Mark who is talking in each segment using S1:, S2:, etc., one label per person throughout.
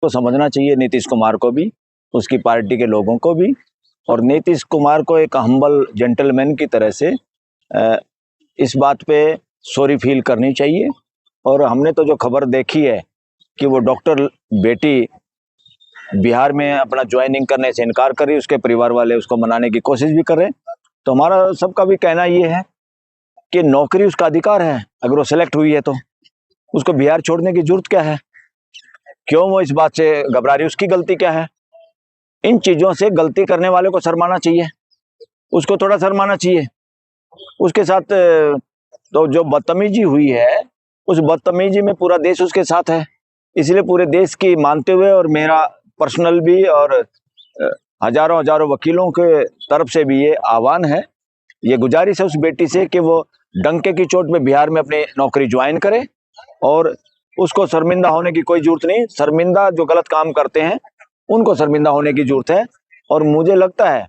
S1: को समझना चाहिए, नीतीश कुमार को भी, उसकी पार्टी के लोगों को भी, और नीतीश कुमार को एक हम्बल जेंटलमैन की तरह से इस बात पे सॉरी फील करनी चाहिए। और हमने तो जो खबर देखी है कि वो डॉक्टर बेटी बिहार में अपना ज्वाइनिंग करने से इनकार कर रही, उसके परिवार वाले उसको मनाने की कोशिश भी कर रहे हैं, तो हमारा सबका भी कहना ये है कि नौकरी उसका अधिकार है, अगर वो सेलेक्ट हुई है तो उसको बिहार छोड़ने की जरूरत क्या है, क्यों वो इस बात से घबरा रही, उसकी गलती क्या है। इन चीजों से गलती करने वाले को शर्माना चाहिए, उसको थोड़ा शर्माना चाहिए। उसके साथ तो जो बदतमीजी हुई है, उस बदतमीजी में पूरा देश उसके साथ है, इसलिए पूरे देश की मानते हुए और मेरा पर्सनल भी और हजारों हजारों वकीलों के तरफ से भी ये आह्वान है, ये गुजारिश है उस बेटी से कि वो डंके की चोट में बिहार में अपनी नौकरी ज्वाइन करे, और उसको शर्मिंदा होने की कोई जरूरत नहीं। शर्मिंदा जो गलत काम करते हैं उनको शर्मिंदा होने की जरूरत है, और मुझे लगता है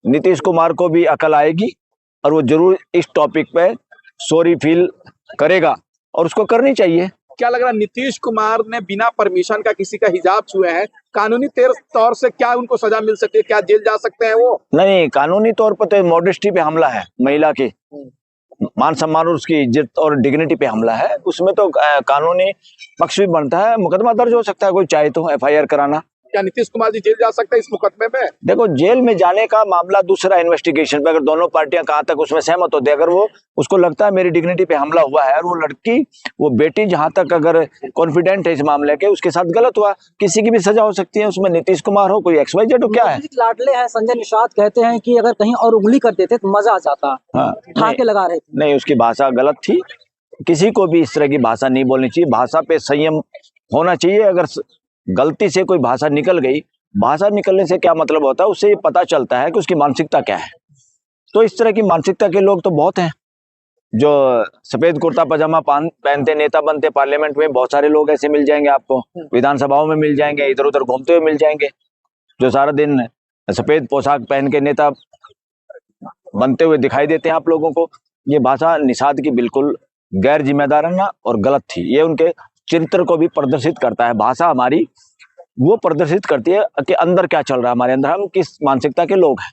S1: नीतीश कुमार को भी अकल आएगी और वो जरूर इस टॉपिक पे सॉरी फील करेगा, और उसको करनी चाहिए।
S2: क्या लग रहा है, नीतीश कुमार ने बिना परमिशन का किसी का हिजाब छुए हैं, कानूनी तौर से क्या उनको सजा मिल सकती है, क्या जेल जा सकते हैं वो?
S1: नहीं, कानूनी तौर पर तो मॉडेस्टी पे हमला है, महिला की मान सम्मान और उसकी इज्जत और डिग्निटी पे हमला है, उसमें तो कानूनी पक्ष भी बनता है, मुकदमा दर्ज हो सकता है, कोई चाहे तो एफआईआर कराना।
S2: क्या नीतीश कुमार जी जेल जा सकते हैं इस मुकदमे में?
S1: देखो, जेल में जाने का मामला दूसरा, इन्वेस्टिगेशन पे अगर दोनों पार्टियां कहां तक उसमें सहमत होती है, अगर वो उसको लगता है मेरी डिग्निटी पे हमला हुआ है और वो लड़की, वो बेटी जहां तक अगर कॉन्फिडेंट है इस मामले के, उसके साथ गलत हुआ, किसी की भी सजा हो सकती है, उसमें नीतीश कुमार हो, कोई XYZ हो, क्या है।
S3: लाडले हैं संजय निषाद, कहते हैं कि अगर कहीं और उंगली कर देते तो मजा आ जाता।
S1: हाँ,
S3: ठाके लगा रहे थे।
S1: नहीं, उसकी भाषा गलत थी, किसी को भी इस तरह की भाषा नहीं बोलनी चाहिए, भाषा पे संयम होना चाहिए। अगर गलती से कोई भाषा निकल गई, भाषा निकलने से क्या मतलब होता है, उससे ये पता चलता है कि उसकी मानसिकता क्या है। तो इस तरह की मानसिकता के लोग तो बहुत हैं, जो सफेद कुर्ता पजामा पहनते नेता बनते, पार्लियामेंट में बहुत सारे लोग ऐसे मिल जाएंगे आपको, विधानसभाओं में मिल जाएंगे, इधर उधर घूमते हुए मिल जाएंगे, जो सारा दिन सफेद पोशाक पहन के नेता बनते हुए दिखाई देते हैं आप लोगों को। ये भाषा निषाद की बिल्कुल गैर जिम्मेदाराना और गलत थी, ये उनके चरित्र को भी प्रदर्शित करता है। भाषा हमारी वो प्रदर्शित करती है कि अंदर क्या चल रहा है, हमारे अंदर हम किस मानसिकता के लोग हैं।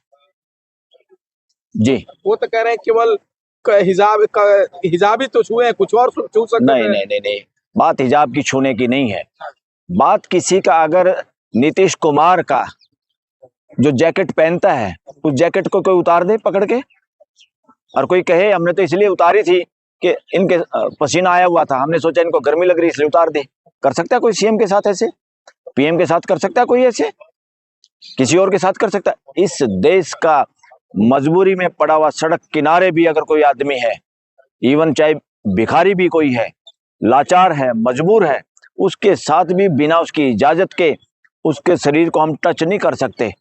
S1: जी,
S2: वो तो कह रहे हैं केवल हिजाब ही तो छुए हैं, कुछ और छू सकते
S1: नहीं
S2: हैं?
S1: नहीं नहीं नहीं, बात हिजाब की छूने की नहीं है, बात किसी का, अगर नीतीश कुमार का जो जैकेट पहनता है, उस जैकेट को कोई उतार दे पकड़ के, और कोई कहे हमने तो इसलिए उतारी थी कि इनके पसीना आया हुआ था, हमने सोचा इनको गर्मी लग रही इसलिए उतार दे, कर सकता है कोई सीएम के साथ ऐसे, पीएम के साथ कर सकता है कोई ऐसे, किसी और के साथ कर सकता है। इस देश का मजबूरी में पड़ा हुआ सड़क किनारे भी अगर कोई आदमी है, इवन चाहे भिखारी भी कोई है, लाचार है, मजबूर है, उसके साथ भी बिना उसकी इजाजत के उसके शरीर को हम टच नहीं कर सकते,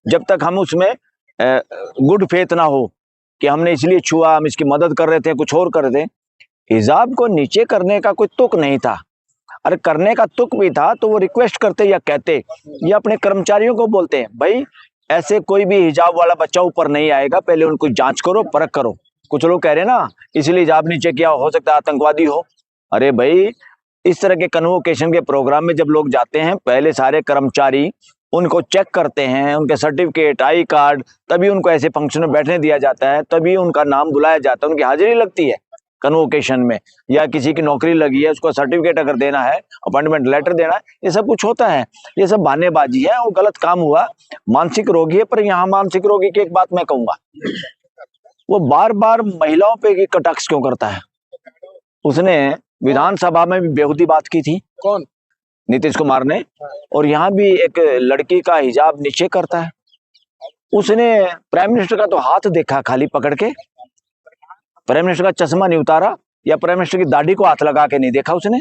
S1: जब तक हम उसमें गुड फेथ ना हो कि हमने इसलिए छुआ, हम इसकी मदद कर रहे थे, कुछ और कर रहे थे। हिजाब को नीचे करने का कोई तुक नहीं था, अरे करने का तुक भी था तो वो रिक्वेस्ट करते या कहते, या अपने कर्मचारियों को बोलते हैं भाई ऐसे कोई भी हिजाब वाला बच्चा ऊपर नहीं आएगा, पहले उनको जांच करो, परख करो। कुछ लोग कह रहे हैं ना इसलिए हिजाब नीचे किया, हो सकता है आतंकवादी हो। अरे भाई, इस तरह के कन्वोकेशन के प्रोग्राम में जब लोग जाते हैं, पहले सारे कर्मचारी उनको चेक करते हैं, उनके सर्टिफिकेट, आई कार्ड, तभी उनको ऐसे फंक्शन में बैठने दिया जाता है, तभी उनका नाम बुलाया जाता है, उनकी हाजिरी लगती है कन्वोकेशन में। या किसी की नौकरी लगी है, उसको सर्टिफिकेट अगर देना है, अपॉइंटमेंट लेटर देना है, ये सब कुछ होता है। ये सब बहानेबाजी है, वो गलत काम हुआ, मानसिक रोगी है। पर यहाँ मानसिक रोगी की एक बात मैं कहूंगा, वो बार बार महिलाओं पे कटाक्ष क्यों करता है। उसने विधानसभा में भी बेहूदी बात की थी,
S2: कौन?
S1: नीतीश कुमार ने, और यहाँ भी एक लड़की का हिजाब नीचे करता है। उसने प्राइम मिनिस्टर का तो हाथ देखा खाली पकड़ के, प्राइम मिनिस्टर का चश्मा नहीं उतारा, या प्राइम मिनिस्टर की दाढ़ी को हाथ लगा के नहीं देखा उसने।